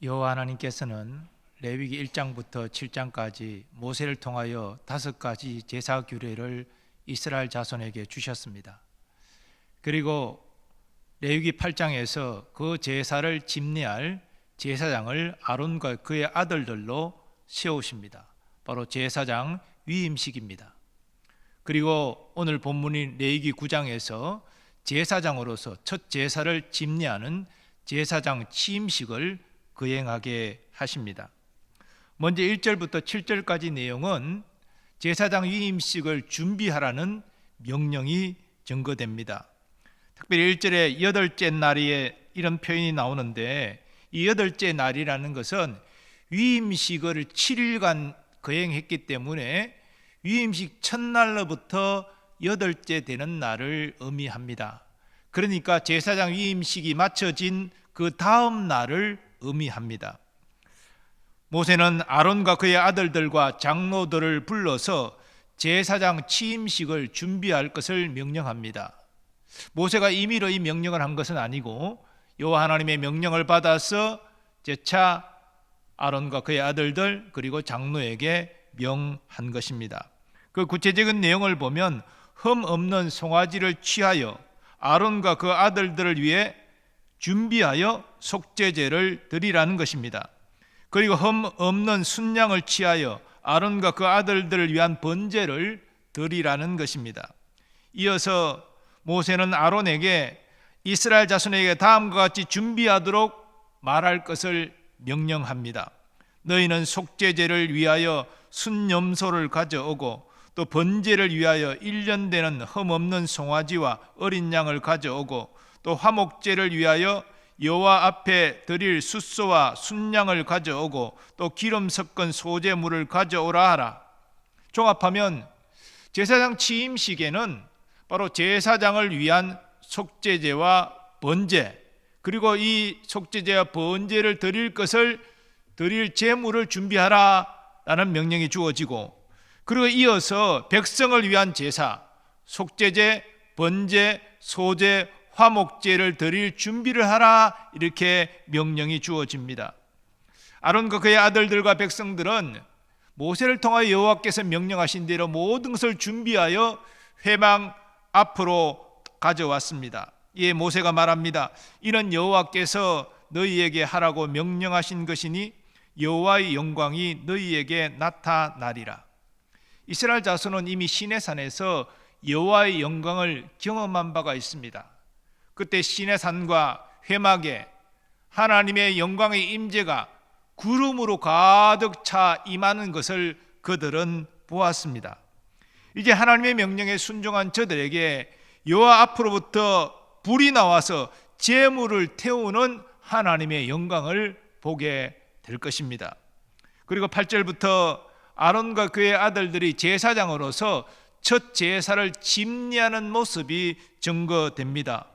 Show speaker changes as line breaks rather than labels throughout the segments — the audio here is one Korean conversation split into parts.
여호와 하나님께서는 레위기 1장부터 7장까지 모세를 통하여 5가지 제사 규례를 이스라엘 자손에게 주셨습니다. 그리고 레위기 8장에서 그 제사를 집례할 제사장을 아론과 그의 아들들로 세우십니다. 바로 제사장 위임식입니다. 그리고 오늘 본문인 레위기 9장에서 제사장으로서 첫 제사를 집례하는 제사장 취임식을 거행하게 하십니다. 먼저 1절부터 7절까지 내용은 제사장 위임식을 준비하라는 명령이 전거됩니다. 특별히 1절에 여덟째 날에 이런 표현이 나오는데, 이 여덟째 날이라는 것은 위임식을 7일간 거행했기 때문에 위임식 첫날로부터 여덟째 되는 날을 의미합니다. 그러니까 제사장 위임식이 마쳐진 그 다음 날을 의미합니다. 모세는 아론과 그의 아들들과 장로들을 불러서 제사장 취임식을 준비할 것을 명령합니다. 모세가 임의로 이 명령을 한 것은 아니고 여호와 하나님의 명령을 받아서 재차 아론과 그의 아들들 그리고 장로에게 명한 것입니다. 그 구체적인 내용을 보면 흠 없는 송아지를 취하여 아론과 그 아들들을 위해 준비하여 속죄제를 드리라는 것입니다. 그리고 흠 없는 순양을 취하여 아론과 그 아들들을 위한 번제를 드리라는 것입니다. 이어서 모세는 아론에게 이스라엘 자손에게 다음과 같이 준비하도록 말할 것을 명령합니다. 너희는 속죄제를 위하여 순염소를 가져오고 또 번제를 위하여 1년 되는 흠없는 송아지와 어린 양을 가져오고 또 화목제를 위하여 여호와 앞에 드릴 숫소와 순양을 가져오고 또 기름 섞은 소제물을 가져오라 하라. 종합하면 제사장 취임식에는 바로 제사장을 위한 속죄제와 번제, 그리고 이 속죄제와 번제를 드릴 것을 드릴 제물을 준비하라라는 명령이 주어지고, 그리고 이어서 백성을 위한 제사, 속죄제, 번제, 소제, 화목제를 드릴 준비를 하라, 이렇게 명령이 주어집니다. 아론과 그의 아들들과 백성들은 모세를 통하여 여호와께서 명령하신 대로 모든 것을 준비하여 회막 앞으로 가져왔습니다. 이에 모세가 말합니다. 이는 여호와께서 너희에게 하라고 명령하신 것이니 여호와의 영광이 너희에게 나타나리라. 이스라엘 자손은 이미 시내산에서 여호와의 영광을 경험한 바가 있습니다. 그때 시내산과 회막에 하나님의 영광의 임재가 구름으로 가득 차 임하는 것을 그들은 보았습니다. 이제 하나님의 명령에 순종한 저들에게 여호와 앞으로부터 불이 나와서 제물을 태우는 하나님의 영광을 보게 될 것입니다. 그리고 8절부터 아론과 그의 아들들이 제사장으로서 첫 제사를 집례하는 모습이 증거됩니다.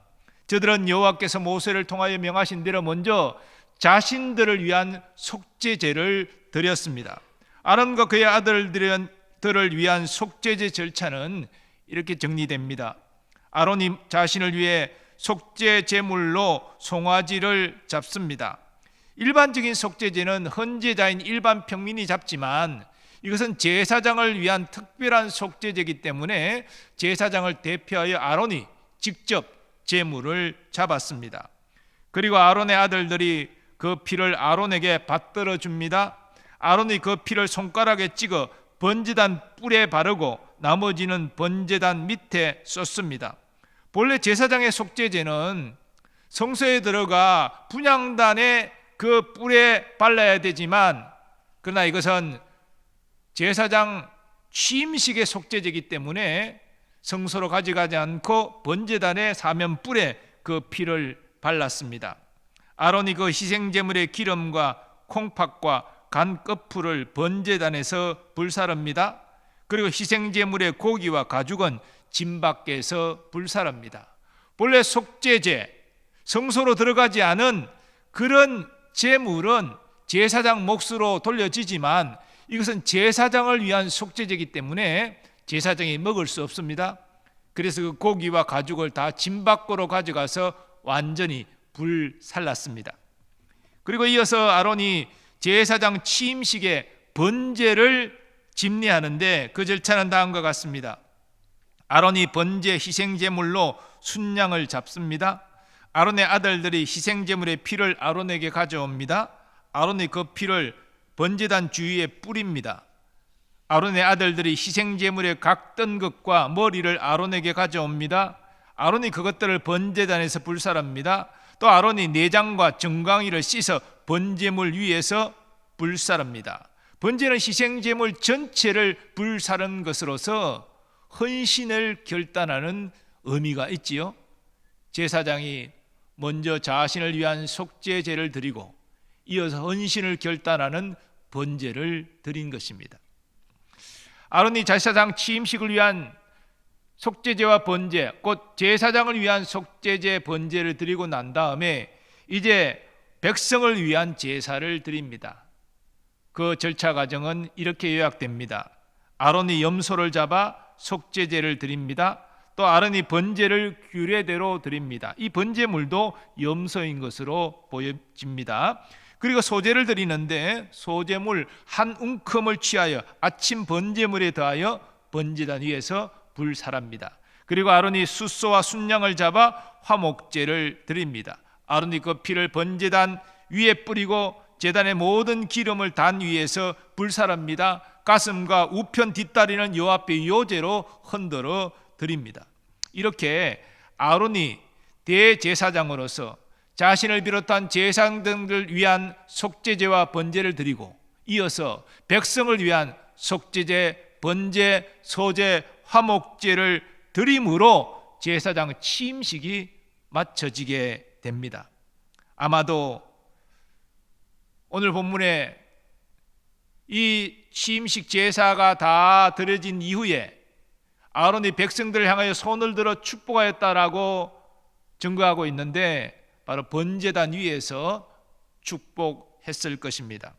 저들은 여호와께서 모세를 통하여 명하신 대로 먼저 자신들을 위한 속죄제를 드렸습니다. 아론과 그의 아들들을 위한 속죄제 절차는 이렇게 정리됩니다. 아론이 자신을 위해 속죄 제물로 송아지를 잡습니다. 일반적인 속죄제는 헌제자인 일반 평민이 잡지만 이것은 제사장을 위한 특별한 속죄제이기 때문에 제사장을 대표하여 아론이 직접 제물을 잡았습니다. 그리고 아론의 아들들이 그 피를 아론에게 받들어 줍니다. 아론이 그 피를 손가락에 찍어 번제단 뿔에 바르고 나머지는 번제단 밑에 쏟습니다. 본래 제사장의 속죄제는 성소에 들어가 분향단에 그 뿔에 발라야 되지만, 그러나 이것은 제사장 취임식의 속죄제이기 때문에 성소로 가져가지 않고 번제단의 사면 뿔에 그 피를 발랐습니다. 아론이 그 희생제물의 기름과 콩팥과 간 끝풀을 번제단에서 불사릅니다. 그리고 희생제물의 고기와 가죽은 진 밖에서 불사릅니다. 본래 속죄제, 성소로 들어가지 않은 그런 제물은 제사장 몫으로 돌려지지만 이것은 제사장을 위한 속죄제이기 때문에 제사장이 먹을 수 없습니다. 그래서 그 고기와 가죽을 다 진 밖으로 가져가서 완전히 불살랐습니다. 그리고 이어서 아론이 제사장 취임식의 번제를 집례하는데 그 절차는 다음과 같습니다. 아론이 번제 희생제물로 순양을 잡습니다. 아론의 아들들이 희생제물의 피를 아론에게 가져옵니다. 아론이 그 피를 번제단 주위에 뿌립니다. 아론의 아들들이 희생제물의 각 뜬것과 머리를 아론에게 가져옵니다. 아론이 그것들을 번제단에서 불살합니다. 또 아론이 내장과 정강이를 씻어 번제물 위에서 불살합니다. 번제는 희생제물 전체를 불사른 것으로서 헌신을 결단하는 의미가 있지요. 제사장이 먼저 자신을 위한 속죄제를 드리고 이어서 헌신을 결단하는 번제를 드린 것입니다. 아론이 제사장 취임식을 위한 속죄제와 번제, 곧 제사장을 위한 속죄제 번제를 드리고 난 다음에 이제 백성을 위한 제사를 드립니다. 그 절차 과정은 이렇게 요약됩니다. 아론이 염소를 잡아 속죄제를 드립니다. 또 아론이 번제를 규례대로 드립니다. 이 번제물도 염소인 것으로 보여집니다. 그리고 소제를 드리는데 소제물 한 웅큼을 취하여 아침 번제물에 더하여 번제단 위에서 불살합니다. 그리고 아론이 숫소와 순양을 잡아 화목제를 드립니다. 아론이 그 피를 번제단 위에 뿌리고 제단의 모든 기름을 단 위에서 불살합니다. 가슴과 우편 뒷다리는 요 앞에 요제로 흔들어 드립니다. 이렇게 아론이 대제사장으로서 자신을 비롯한 제사장들을 위한 속죄제와 번제를 드리고 이어서 백성을 위한 속죄제, 번제, 소제, 화목제를 드림으로 제사장 취임식이 마쳐지게 됩니다. 아마도 오늘 본문에 이 취임식 제사가 다 드려진 이후에 아론이 백성들을 향하여 손을 들어 축복하였다라고 증거하고 있는데 바로 번제단 위에서 축복했을 것입니다.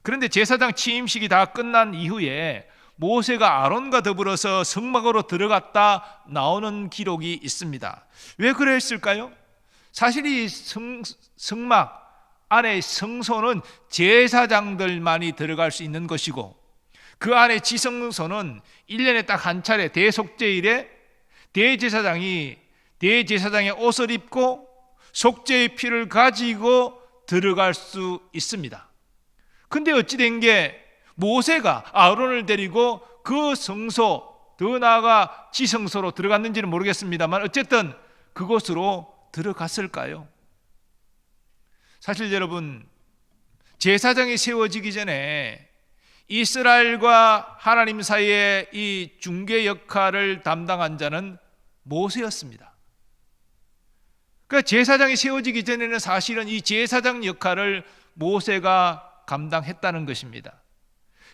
그런데 제사장 취임식이 다 끝난 이후에 모세가 아론과 더불어서 성막으로 들어갔다 나오는 기록이 있습니다. 왜 그랬을까요? 사실 이 성막 안에 성소는 제사장들만이 들어갈 수 있는 것이고 그 안에 지성소는 1년에 딱 한 차례 대속죄일에 대제사장의 옷을 입고 속죄의 피를 가지고 들어갈 수 있습니다. 근데 어찌 된 게 모세가 아론을 데리고 그 성소, 더 나아가 지성소로 들어갔는지는 모르겠습니다만 어쨌든 그곳으로 들어갔을까요? 사실 여러분, 제사장이 세워지기 전에 이스라엘과 하나님 사이의 이 중개 역할을 담당한 자는 모세였습니다. 그러니까 제사장이 세워지기 전에는 사실은 이 제사장 역할을 모세가 감당했다는 것입니다.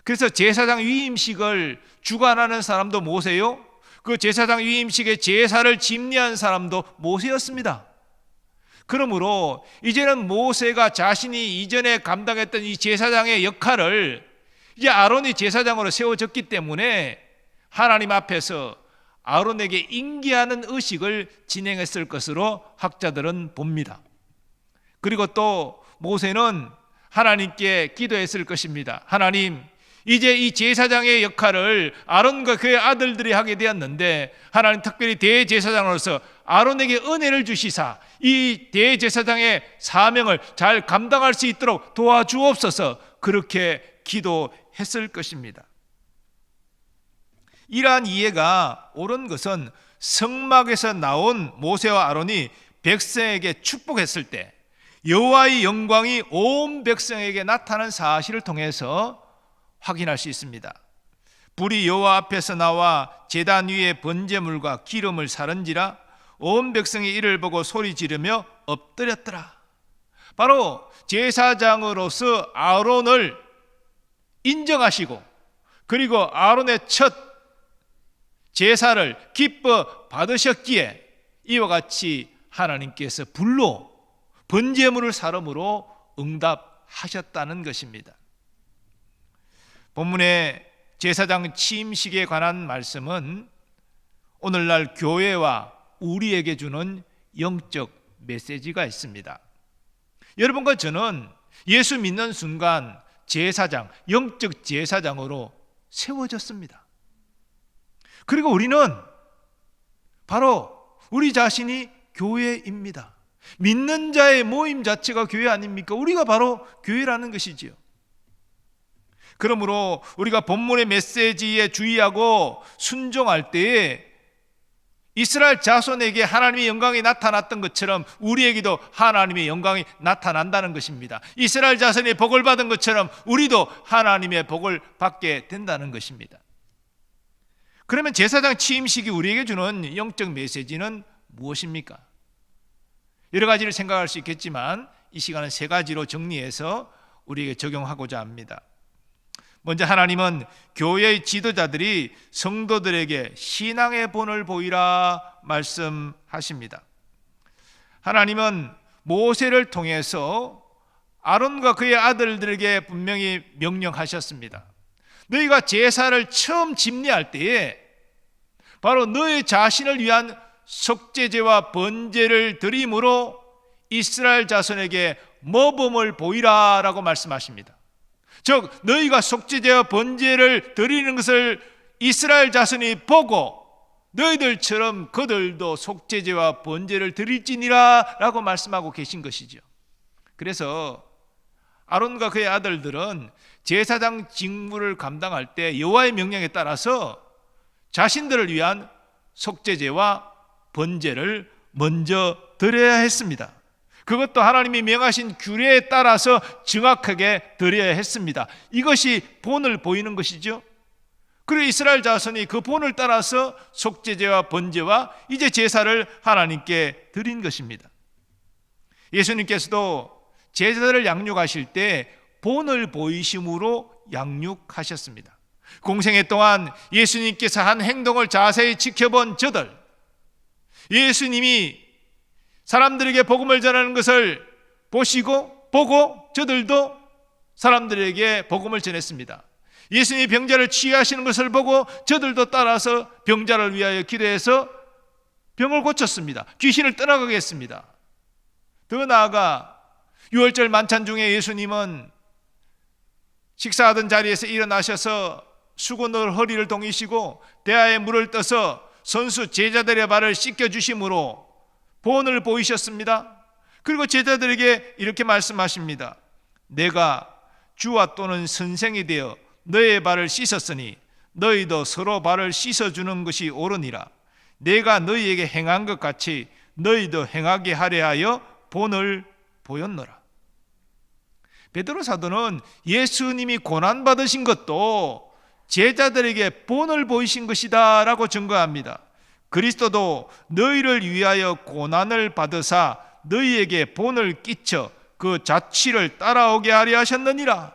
그래서 제사장 위임식을 주관하는 사람도 모세요. 그 제사장 위임식의 제사를 집례한 사람도 모세였습니다. 그러므로 이제는 모세가 자신이 이전에 감당했던 이 제사장의 역할을 이제 아론이 제사장으로 세워졌기 때문에 하나님 앞에서 아론에게 인계하는 의식을 진행했을 것으로 학자들은 봅니다. 그리고 또 모세는 하나님께 기도했을 것입니다. 하나님, 이제 이 제사장의 역할을 아론과 그의 아들들이 하게 되었는데 하나님 특별히 대제사장으로서 아론에게 은혜를 주시사 이 대제사장의 사명을 잘 감당할 수 있도록 도와주옵소서. 그렇게 기도했을 것입니다. 이러한 이해가 옳은 것은 성막에서 나온 모세와 아론이 백성에게 축복했을 때 여호와의 영광이 온 백성에게 나타난 사실을 통해서 확인할 수 있습니다. 불이 여호와 앞에서 나와 제단 위에 번제물과 기름을 사른지라 온 백성이 이를 보고 소리 지르며 엎드렸더라. 바로 제사장으로서 아론을 인정하시고 그리고 아론의 첫 제사를 기뻐 받으셨기에 이와 같이 하나님께서 불로 번제물을 사름으로 응답하셨다는 것입니다. 본문의 제사장 취임식에 관한 말씀은 오늘날 교회와 우리에게 주는 영적 메시지가 있습니다. 여러분과 저는 예수 믿는 순간 제사장, 영적 제사장으로 세워졌습니다. 그리고 우리는 바로 우리 자신이 교회입니다. 믿는 자의 모임 자체가 교회 아닙니까? 우리가 바로 교회라는 것이지요. 그러므로 우리가 본문의 메시지에 주의하고 순종할 때에 이스라엘 자손에게 하나님의 영광이 나타났던 것처럼 우리에게도 하나님의 영광이 나타난다는 것입니다. 이스라엘 자손이 복을 받은 것처럼 우리도 하나님의 복을 받게 된다는 것입니다. 그러면 제사장 취임식이 우리에게 주는 영적 메시지는 무엇입니까? 여러 가지를 생각할 수 있겠지만 이 시간은 세 가지로 정리해서 우리에게 적용하고자 합니다. 먼저 하나님은 교회의 지도자들이 성도들에게 신앙의 본을 보이라 말씀하십니다. 하나님은 모세를 통해서 아론과 그의 아들들에게 분명히 명령하셨습니다. 너희가 제사를 처음 집례할 때에 바로 너희 자신을 위한 속죄제와 번제를 드림으로 이스라엘 자손에게 모범을 보이라라고 말씀하십니다. 즉 너희가 속죄제와 번제를 드리는 것을 이스라엘 자손이 보고 너희들처럼 그들도 속죄제와 번제를 드릴지니라 라고 말씀하고 계신 것이죠. 그래서 아론과 그의 아들들은 제사장 직무를 감당할 때 여호와의 명령에 따라서 자신들을 위한 속죄제와 번제를 먼저 드려야 했습니다. 그것도 하나님이 명하신 규례에 따라서 정확하게 드려야 했습니다. 이것이 본을 보이는 것이죠. 그리고 이스라엘 자손이 그 본을 따라서 속죄제와 번제와 이제 제사를 하나님께 드린 것입니다. 예수님께서도 제자들을 양육하실 때 본을 보이심으로 양육하셨습니다. 공생애 동안 예수님께서 한 행동을 자세히 지켜본 저들, 예수님이 사람들에게 복음을 전하는 것을 보고 저들도 사람들에게 복음을 전했습니다. 예수님이 병자를 치유하시는 것을 보고 저들도 따라서 병자를 위하여 기도해서 병을 고쳤습니다. 귀신을 떠나가게 했습니다. 더 나아가 유월절 만찬 중에 예수님은 식사하던 자리에서 일어나셔서 수건으로 허리를 동이시고 대야에 물을 떠서 선수 제자들의 발을 씻겨주심으로 본을 보이셨습니다. 그리고 제자들에게 이렇게 말씀하십니다. 내가 주와 또는 선생이 되어 너의 발을 씻었으니 너희도 서로 발을 씻어주는 것이 옳으니라. 내가 너희에게 행한 것 같이 너희도 행하게 하려 하여 본을 보였노라. 베드로 사도는 예수님이 고난받으신 것도 제자들에게 본을 보이신 것이다 라고 증거합니다. 그리스도도 너희를 위하여 고난을 받으사 너희에게 본을 끼쳐 그 자취를 따라오게 하려 하셨느니라.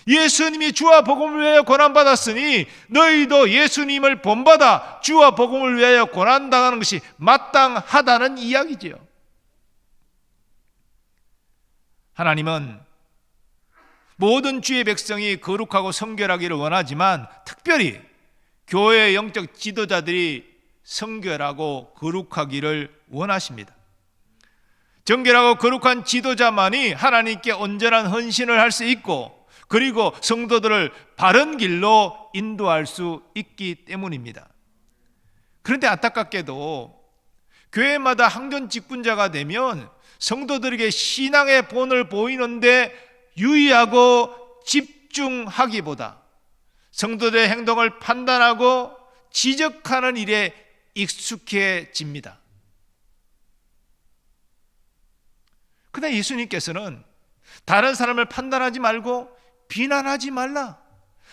예수님이 주와 복음을 위하여 고난받았으니 너희도 예수님을 본받아 주와 복음을 위하여 고난당하는 것이 마땅하다는 이야기지요. 하나님은 모든 주의 백성이 거룩하고 성결하기를 원하지만 특별히 교회의 영적 지도자들이 성결하고 거룩하기를 원하십니다. 정결하고 거룩한 지도자만이 하나님께 온전한 헌신을 할 수 있고 그리고 성도들을 바른 길로 인도할 수 있기 때문입니다. 그런데 안타깝게도 교회마다 항전 직분자가 되면 성도들에게 신앙의 본을 보이는데 유의하고 집중하기보다 성도들의 행동을 판단하고 지적하는 일에 익숙해집니다. 그러나 예수님께서는 다른 사람을 판단하지 말고 비난하지 말라.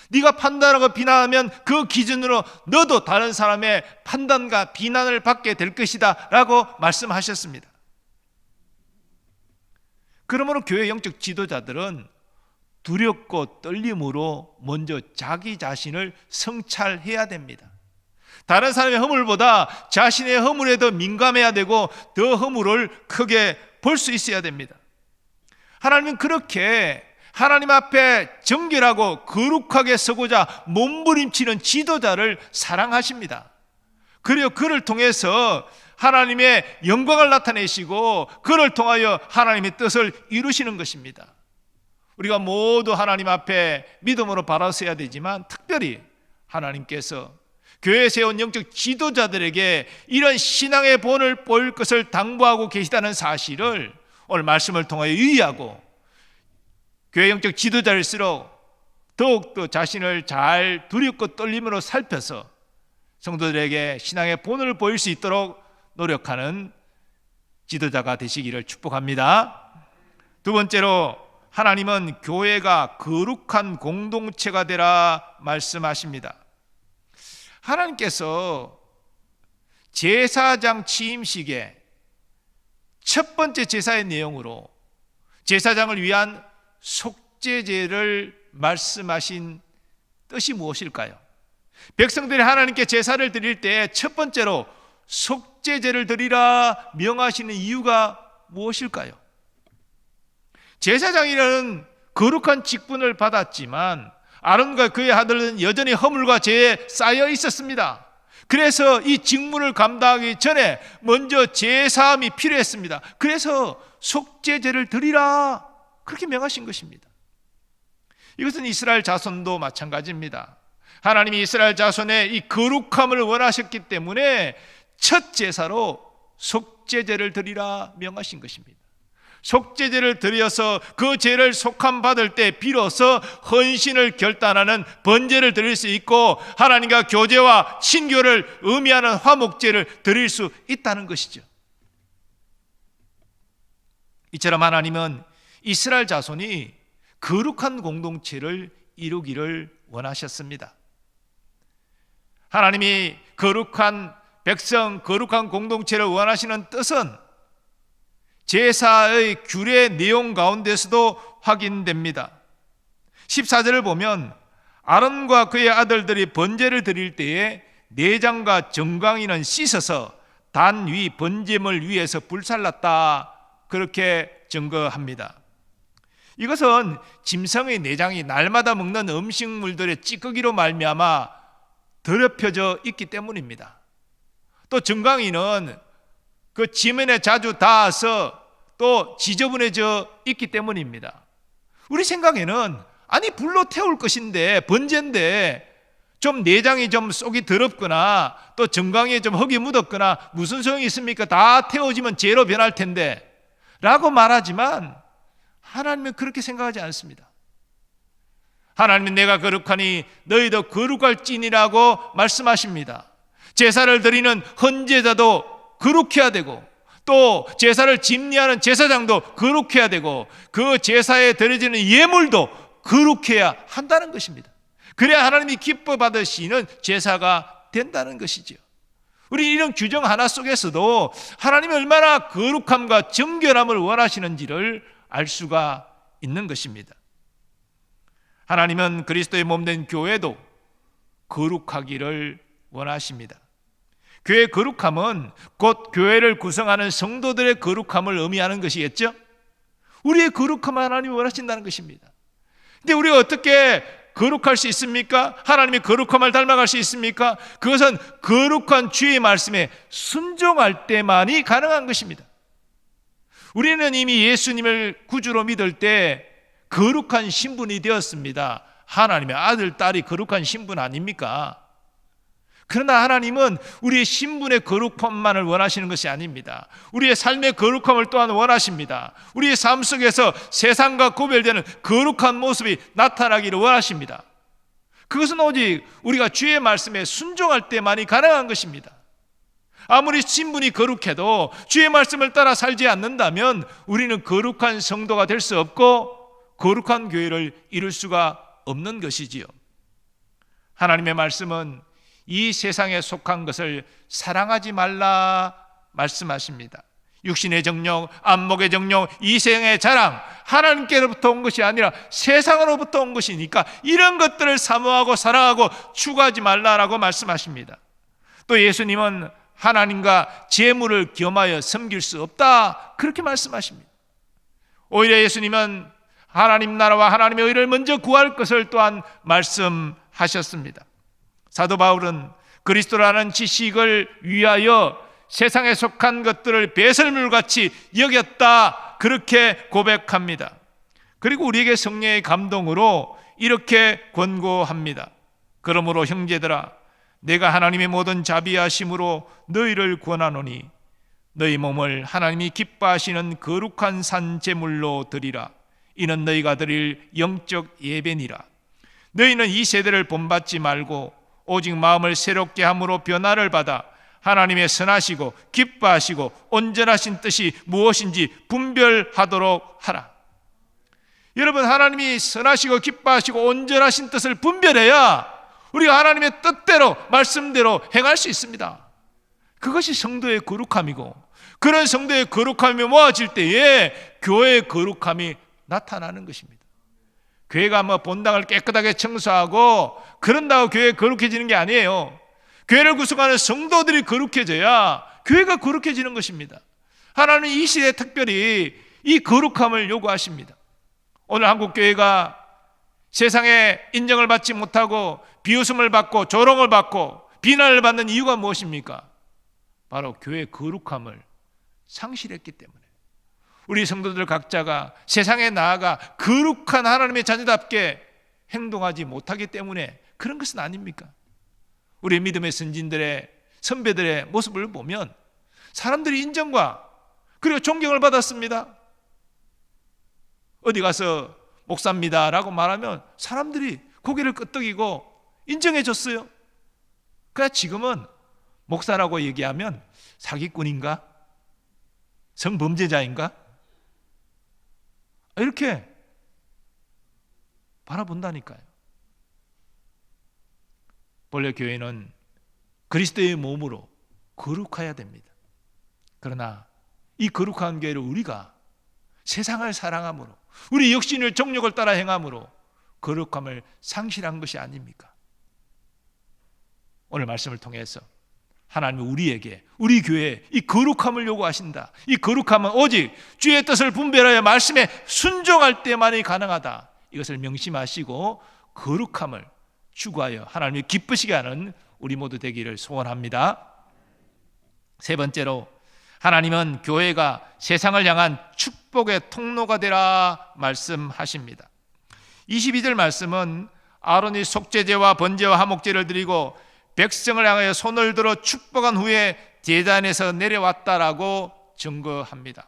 네가 판단하고 비난하면 그 기준으로 너도 다른 사람의 판단과 비난을 받게 될 것이다 라고 말씀하셨습니다. 그러므로 교회 영적 지도자들은 두렵고 떨림으로 먼저 자기 자신을 성찰해야 됩니다. 다른 사람의 허물보다 자신의 허물에 더 민감해야 되고 더 허물을 크게 볼 수 있어야 됩니다. 하나님은 그렇게 하나님 앞에 정결하고 거룩하게 서고자 몸부림치는 지도자를 사랑하십니다. 그리고 그를 통해서 하나님의 영광을 나타내시고 그를 통하여 하나님의 뜻을 이루시는 것입니다. 우리가 모두 하나님 앞에 믿음으로 바라서야 되지만 특별히 하나님께서 교회에 세운 영적 지도자들에게 이런 신앙의 본을 보일 것을 당부하고 계시다는 사실을 오늘 말씀을 통하여 유의하고 교회 영적 지도자일수록 더욱더 자신을 잘 두렵고 떨림으로 살펴서 성도들에게 신앙의 본을 보일 수 있도록 노력하는 지도자가 되시기를 축복합니다. 두 번째로 하나님은 교회가 거룩한 공동체가 되라 말씀하십니다. 하나님께서 제사장 취임식의 첫 번째 제사의 내용으로 제사장을 위한 속죄제를 말씀하신 뜻이 무엇일까요? 백성들이 하나님께 제사를 드릴 때 첫 번째로 속죄제를 드리라 명하시는 이유가 무엇일까요? 제사장이라는 거룩한 직분을 받았지만 아론과 그의 아들은 여전히 허물과 죄에 쌓여 있었습니다. 그래서 이 직무를 감당하기 전에 먼저 제사함이 필요했습니다. 그래서 속죄제를 드리라 그렇게 명하신 것입니다. 이것은 이스라엘 자손도 마찬가지입니다. 하나님이 이스라엘 자손의 이 거룩함을 원하셨기 때문에 첫 제사로 속죄제를 드리라 명하신 것입니다. 속죄제를 드려서 그 죄를 속함 받을 때 비로소 헌신을 결단하는 번제를 드릴 수 있고 하나님과 교제와 친교를 의미하는 화목제를 드릴 수 있다는 것이죠. 이처럼 하나님은 이스라엘 자손이 거룩한 공동체를 이루기를 원하셨습니다. 하나님이 거룩한 백성, 거룩한 공동체를 원하시는 뜻은 제사의 규례 내용 가운데서도 확인됩니다. 14절을 보면 아론과 그의 아들들이 번제를 드릴 때에 내장과 정강이는 씻어서 단 위 번제물 위에서 불살랐다 그렇게 증거합니다. 이것은 짐승의 내장이 날마다 먹는 음식물들의 찌꺼기로 말미암아 더럽혀져 있기 때문입니다. 또 정강이는 그 지면에 자주 닿아서 또 지저분해져 있기 때문입니다. 우리 생각에는 아니 불로 태울 것인데 번제인데 좀 내장이 좀 속이 더럽거나 또 정강이에 좀 흙이 묻었거나 무슨 소용이 있습니까? 다 태워지면 죄로 변할 텐데 라고 말하지만 하나님은 그렇게 생각하지 않습니다. 하나님은 내가 거룩하니 너희도 거룩할지니라고 말씀하십니다. 제사를 드리는 헌제자도 거룩해야 되고 또 제사를 집리하는 제사장도 거룩해야 되고 그 제사에 드려지는 예물도 거룩해야 한다는 것입니다. 그래야 하나님이 기뻐 받으시는 제사가 된다는 것이죠. 우리 이런 규정 하나 속에서도 하나님이 얼마나 거룩함과 정결함을 원하시는지를 알 수가 있는 것입니다. 하나님은 그리스도의 몸된 교회도 거룩하기를 원하십니다. 교회의 거룩함은 곧 교회를 구성하는 성도들의 거룩함을 의미하는 것이겠죠? 우리의 거룩함을 하나님이 원하신다는 것입니다. 근데 우리가 어떻게 거룩할 수 있습니까? 하나님의 거룩함을 닮아갈 수 있습니까? 그것은 거룩한 주의 말씀에 순종할 때만이 가능한 것입니다. 우리는 이미 예수님을 구주로 믿을 때 거룩한 신분이 되었습니다. 하나님의 아들, 딸이 거룩한 신분 아닙니까? 그러나 하나님은 우리의 신분의 거룩함만을 원하시는 것이 아닙니다. 우리의 삶의 거룩함을 또한 원하십니다. 우리의 삶 속에서 세상과 구별되는 거룩한 모습이 나타나기를 원하십니다. 그것은 오직 우리가 주의 말씀에 순종할 때만이 가능한 것입니다. 아무리 신분이 거룩해도 주의 말씀을 따라 살지 않는다면 우리는 거룩한 성도가 될 수 없고 거룩한 교회를 이룰 수가 없는 것이지요. 하나님의 말씀은 이 세상에 속한 것을 사랑하지 말라 말씀하십니다. 육신의 정욕, 안목의 정욕, 이생의 자랑, 하나님께로부터 온 것이 아니라 세상으로부터 온 것이니까 이런 것들을 사모하고 사랑하고 추구하지 말라라고 말씀하십니다. 또 예수님은 하나님과 재물을 겸하여 섬길 수 없다 그렇게 말씀하십니다. 오히려 예수님은 하나님 나라와 하나님의 의를 먼저 구할 것을 또한 말씀하셨습니다. 사도 바울은 그리스도라는 지식을 위하여 세상에 속한 것들을 배설물같이 여겼다, 그렇게 고백합니다. 그리고 우리에게 성령의 감동으로 이렇게 권고합니다. 그러므로 형제들아, 내가 하나님의 모든 자비하심으로 너희를 권하노니 너희 몸을 하나님이 기뻐하시는 거룩한 산 제물로 드리라. 이는 너희가 드릴 영적 예배니라. 너희는 이 세대를 본받지 말고 오직 마음을 새롭게 함으로 변화를 받아 하나님의 선하시고 기뻐하시고 온전하신 뜻이 무엇인지 분별하도록 하라. 여러분, 하나님이 선하시고 기뻐하시고 온전하신 뜻을 분별해야 우리가 하나님의 뜻대로 말씀대로 행할 수 있습니다. 그것이 성도의 거룩함이고, 그런 성도의 거룩함이 모아질 때에 교회의 거룩함이 나타나는 것입니다. 교회가 뭐 본당을 깨끗하게 청소하고 그런다고 교회가 거룩해지는 게 아니에요. 교회를 구성하는 성도들이 거룩해져야 교회가 거룩해지는 것입니다. 하나님은 이 시대에 특별히 이 거룩함을 요구하십니다. 오늘 한국교회가 세상에 인정을 받지 못하고 비웃음을 받고 조롱을 받고 비난을 받는 이유가 무엇입니까? 바로 교회의 거룩함을 상실했기 때문에, 우리 성도들 각자가 세상에 나아가 거룩한 하나님의 자녀답게 행동하지 못하기 때문에 그런 것은 아닙니까? 우리 믿음의 선진들의 선배들의 모습을 보면 사람들이 인정과 그리고 존경을 받았습니다. 어디 가서 목사입니다라고 말하면 사람들이 고개를 끄덕이고 인정해 줬어요. 그러나 지금은 목사라고 얘기하면 사기꾼인가? 성범죄자인가? 이렇게 바라본다니까요. 본래 교회는 그리스도의 몸으로 거룩해야 됩니다. 그러나 이 거룩한 교회를 우리가 세상을 사랑함으로, 우리 육신의 정욕을 따라 행함으로 거룩함을 상실한 것이 아닙니까? 오늘 말씀을 통해서 하나님은 우리에게, 우리 교회에 이 거룩함을 요구하신다. 이 거룩함은 오직 주의 뜻을 분별하여 말씀에 순종할 때만이 가능하다. 이것을 명심하시고 거룩함을 추구하여 하나님이 기쁘시게 하는 우리 모두 되기를 소원합니다. 세 번째로, 하나님은 교회가 세상을 향한 축복의 통로가 되라 말씀하십니다. 22절 말씀은 아론이 속죄제와 번제와 화목제를 드리고 백성을 향하여 손을 들어 축복한 후에 제단에서 내려왔다라고 증거합니다.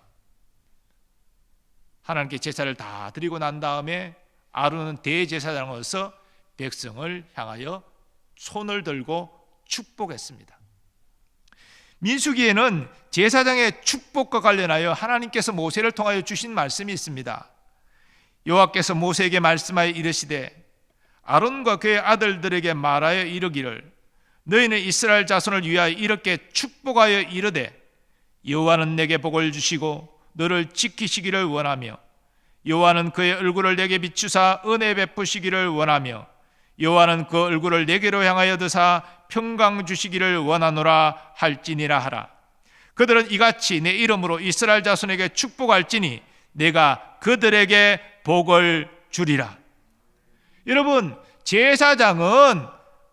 하나님께 제사를 다 드리고 난 다음에 아론은 대제사장으로서 백성을 향하여 손을 들고 축복했습니다. 민수기에는 제사장의 축복과 관련하여 하나님께서 모세를 통하여 주신 말씀이 있습니다. 여호와께서 모세에게 말씀하여 이르시되 아론과 그의 아들들에게 말하여 이르기를 너희는 이스라엘 자손을 위하여 이렇게 축복하여 이르되 여호와는 내게 복을 주시고 너를 지키시기를 원하며 여호와는 그의 얼굴을 내게 비추사 은혜 베푸시기를 원하며 여호와는 그 얼굴을 내게로 향하여 드사 평강 주시기를 원하노라 할지니라 하라. 그들은 이같이 내 이름으로 이스라엘 자손에게 축복할지니 내가 그들에게 복을 주리라. 여러분, 제사장은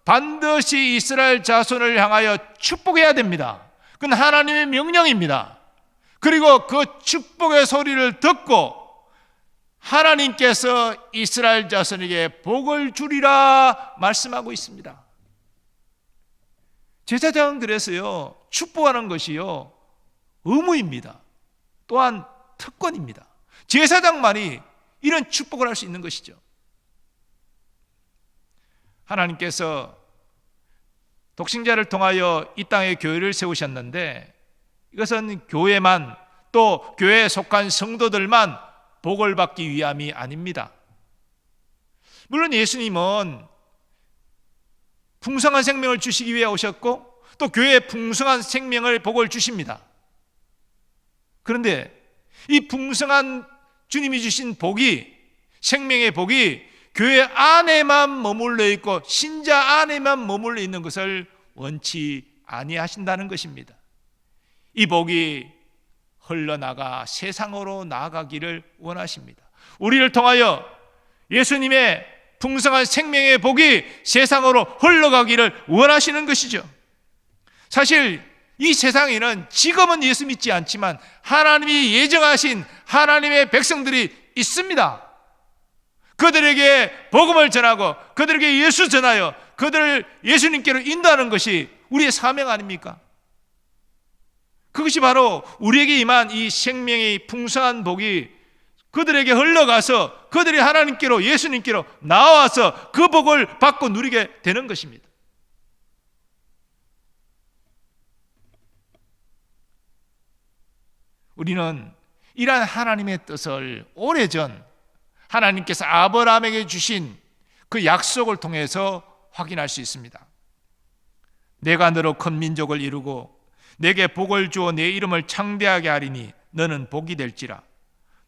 반드시 이스라엘 자손을 향하여 축복해야 됩니다. 그건 하나님의 명령입니다. 그리고 그 축복의 소리를 듣고 하나님께서 이스라엘 자손에게 복을 주리라 말씀하고 있습니다. 제사장은 그래서요, 축복하는 것이요 의무입니다. 또한 특권입니다. 제사장만이 이런 축복을 할 수 있는 것이죠. 하나님께서 독생자를 통하여 이 땅에 교회를 세우셨는데 이것은 교회만, 또 교회에 속한 성도들만 복을 받기 위함이 아닙니다. 물론 예수님은 풍성한 생명을 주시기 위해 오셨고 또 교회에 풍성한 생명을 복을 주십니다. 그런데 이 풍성한 주님이 주신 복이, 생명의 복이 교회 안에만 머물러 있고 신자 안에만 머물러 있는 것을 원치 아니하신다는 것입니다. 이 복이 흘러나가 세상으로 나아가기를 원하십니다. 우리를 통하여 예수님의 풍성한 생명의 복이 세상으로 흘러가기를 원하시는 것이죠. 사실 이 세상에는 지금은 예수 믿지 않지만 하나님이 예정하신 하나님의 백성들이 있습니다. 그들에게 복음을 전하고 그들에게 예수 전하여 그들을 예수님께로 인도하는 것이 우리의 사명 아닙니까? 그것이 바로 우리에게 임한 이 생명의 풍성한 복이 그들에게 흘러가서 그들이 하나님께로 예수님께로 나와서 그 복을 받고 누리게 되는 것입니다. 우리는 이러한 하나님의 뜻을 오래전 하나님께서 아브라함에게 주신 그 약속을 통해서 확인할 수 있습니다. 내가 너로 큰 민족을 이루고 내게 복을 주어 내 이름을 창대하게 하리니 너는 복이 될지라.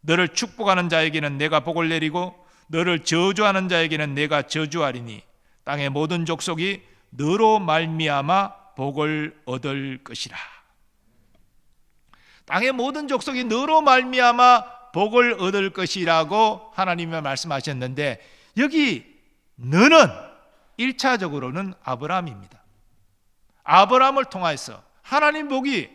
너를 축복하는 자에게는 내가 복을 내리고 너를 저주하는 자에게는 내가 저주하리니 땅의 모든 족속이 너로 말미암아 복을 얻을 것이라. 땅의 모든 족속이 너로 말미암아 복을 얻을 것이라고 하나님이 말씀하셨는데, 여기 너는 1차적으로는 아브라함입니다. 아브라함을 통해서 하나님 복이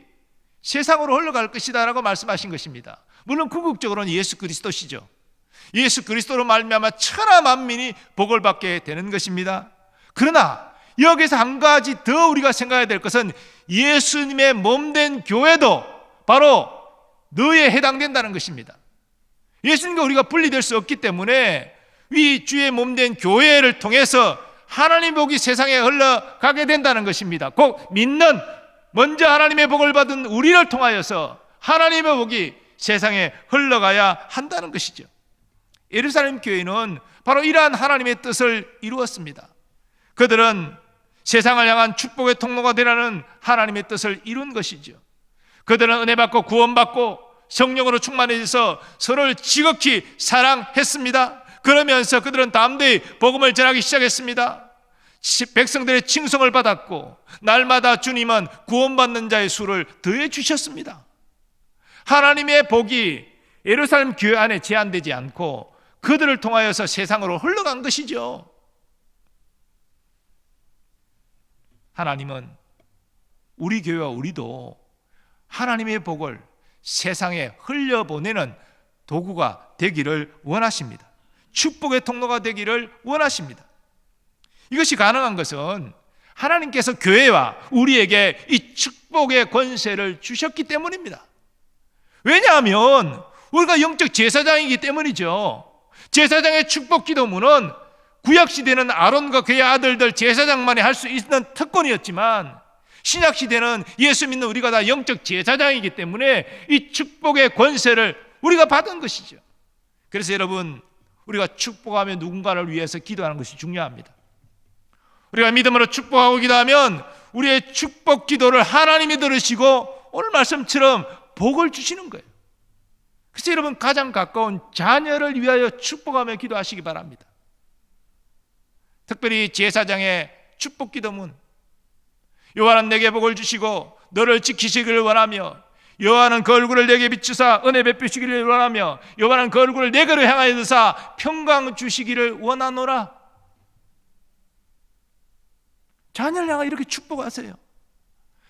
세상으로 흘러갈 것이다 라고 말씀하신 것입니다. 물론 궁극적으로는 예수 그리스도시죠. 예수 그리스도로 말미암아 천하 만민이 복을 받게 되는 것입니다. 그러나 여기서 한 가지 더 우리가 생각해야 될 것은 예수님의 몸된 교회도 바로 너에 해당된다는 것입니다. 예수님과 우리가 분리될 수 없기 때문에 이 주의 몸된 교회를 통해서 하나님의 복이 세상에 흘러가게 된다는 것입니다. 곧 믿는, 먼저 하나님의 복을 받은 우리를 통하여서 하나님의 복이 세상에 흘러가야 한다는 것이죠. 예루살렘 교회는 바로 이러한 하나님의 뜻을 이루었습니다. 그들은 세상을 향한 축복의 통로가 되라는 하나님의 뜻을 이룬 것이죠. 그들은 은혜 받고 구원받고 성령으로 충만해져서 서로를 지극히 사랑했습니다. 그러면서 그들은 담대히 복음을 전하기 시작했습니다. 백성들의 칭송을 받았고 날마다 주님은 구원받는 자의 수를 더해 주셨습니다. 하나님의 복이 예루살렘 교회 안에 제한되지 않고 그들을 통하여서 세상으로 흘러간 것이죠. 하나님은 우리 교회와 우리도 하나님의 복을 세상에 흘려보내는 도구가 되기를 원하십니다. 축복의 통로가 되기를 원하십니다. 이것이 가능한 것은 하나님께서 교회와 우리에게 이 축복의 권세를 주셨기 때문입니다. 왜냐하면 우리가 영적 제사장이기 때문이죠. 제사장의 축복 기도문은 구약시대는 아론과 그의 아들들 제사장만이 할 수 있는 특권이었지만 신약시대는 예수 믿는 우리가 다 영적 제사장이기 때문에 이 축복의 권세를 우리가 받은 것이죠. 그래서 여러분, 우리가 축복하며 누군가를 위해서 기도하는 것이 중요합니다. 우리가 믿음으로 축복하고 기도하면 우리의 축복 기도를 하나님이 들으시고 오늘 말씀처럼 복을 주시는 거예요. 그래서 여러분, 가장 가까운 자녀를 위하여 축복하며 기도하시기 바랍니다. 특별히 제사장의 축복 기도문, 여호와는 내게 복을 주시고 너를 지키시기를 원하며 여호와는 그 얼굴을 내게 비추사 은혜 베푸시기를 원하며 여호와는 그 얼굴을 내게로 향하여 드사 평강 주시기를 원하노라. 자녀를 향하여 이렇게 축복하세요.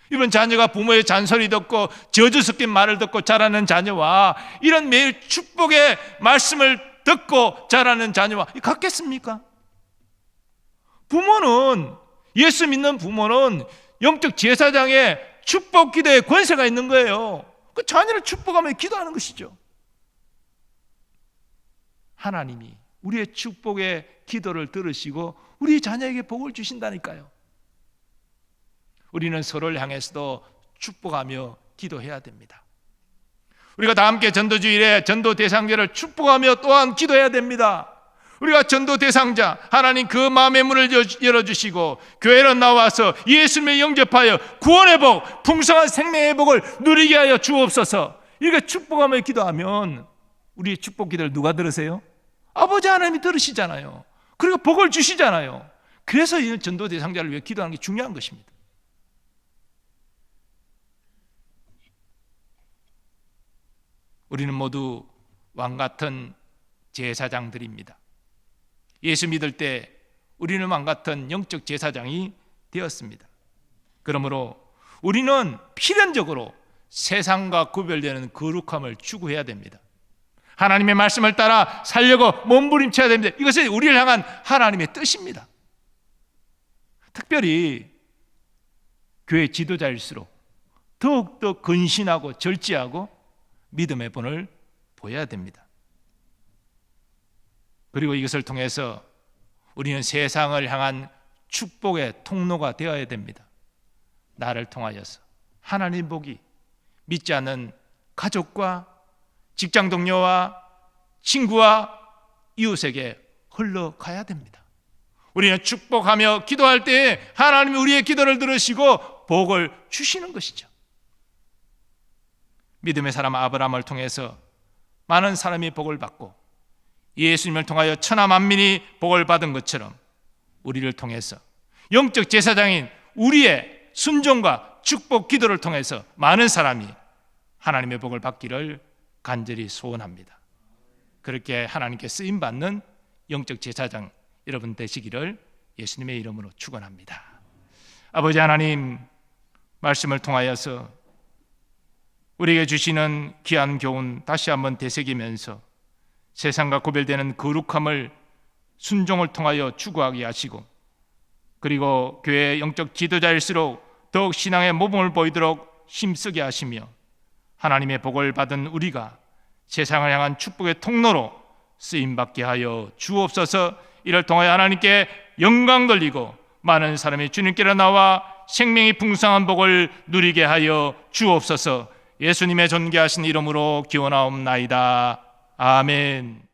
이런 자녀가 부모의 잔소리 듣고 저주 섞인 말을 듣고 자라는 자녀와 이런 매일 축복의 말씀을 듣고 자라는 자녀와 같겠습니까? 부모는, 예수 믿는 부모는 영적 제사장의 축복 기도에 권세가 있는 거예요. 그 자녀를 축복하며 기도하는 것이죠. 하나님이 우리의 축복의 기도를 들으시고 우리 자녀에게 복을 주신다니까요. 우리는 서로를 향해서도 축복하며 기도해야 됩니다. 우리가 다 함께 전도주일에 전도 대상자를 축복하며 또한 기도해야 됩니다. 우리가 전도 대상자, 하나님 그 마음의 문을 열어주시고 교회로 나와서 예수님을 영접하여 구원의 복, 풍성한 생명의 복을 누리게 하여 주옵소서. 이렇게 축복하며 기도하면 우리의 축복 기도를 누가 들으세요? 아버지 하나님이 들으시잖아요. 그리고 복을 주시잖아요. 그래서 이 전도 대상자를 위해 기도하는 게 중요한 것입니다. 우리는 모두 왕 같은 제사장들입니다. 예수 믿을 때 우리는 왕 같은 영적 제사장이 되었습니다. 그러므로 우리는 필연적으로 세상과 구별되는 거룩함을 추구해야 됩니다. 하나님의 말씀을 따라 살려고 몸부림쳐야 됩니다. 이것은 우리를 향한 하나님의 뜻입니다. 특별히 교회 지도자일수록 더욱더 근신하고 절제하고 믿음의 본을 보여야 됩니다. 그리고 이것을 통해서 우리는 세상을 향한 축복의 통로가 되어야 됩니다. 나를 통하여서 하나님 복이 믿지 않는 가족과 직장 동료와 친구와 이웃에게 흘러가야 됩니다. 우리는 축복하며 기도할 때 하나님이 우리의 기도를 들으시고 복을 주시는 것이죠. 믿음의 사람 아브라함을 통해서 많은 사람이 복을 받고 예수님을 통하여 천하 만민이 복을 받은 것처럼 우리를 통해서 영적 제사장인 우리의 순종과 축복 기도를 통해서 많은 사람이 하나님의 복을 받기를 간절히 소원합니다. 그렇게 하나님께 쓰임받는 영적 제사장 여러분 되시기를 예수님의 이름으로 축원합니다. 아버지 하나님, 말씀을 통하여서 우리에게 주시는 귀한 교훈 다시 한번 되새기면서 세상과 구별되는 거룩함을 순종을 통하여 추구하게 하시고, 그리고 교회의 영적 지도자일수록 더욱 신앙의 모범을 보이도록 힘쓰게 하시며, 하나님의 복을 받은 우리가 세상을 향한 축복의 통로로 쓰임받게 하여 주옵소서. 이를 통하여 하나님께 영광 돌리고 많은 사람이 주님께로 나와 생명이 풍성한 복을 누리게 하여 주옵소서. 예수님의 존귀하신 이름으로 기원하옵나이다. 아멘.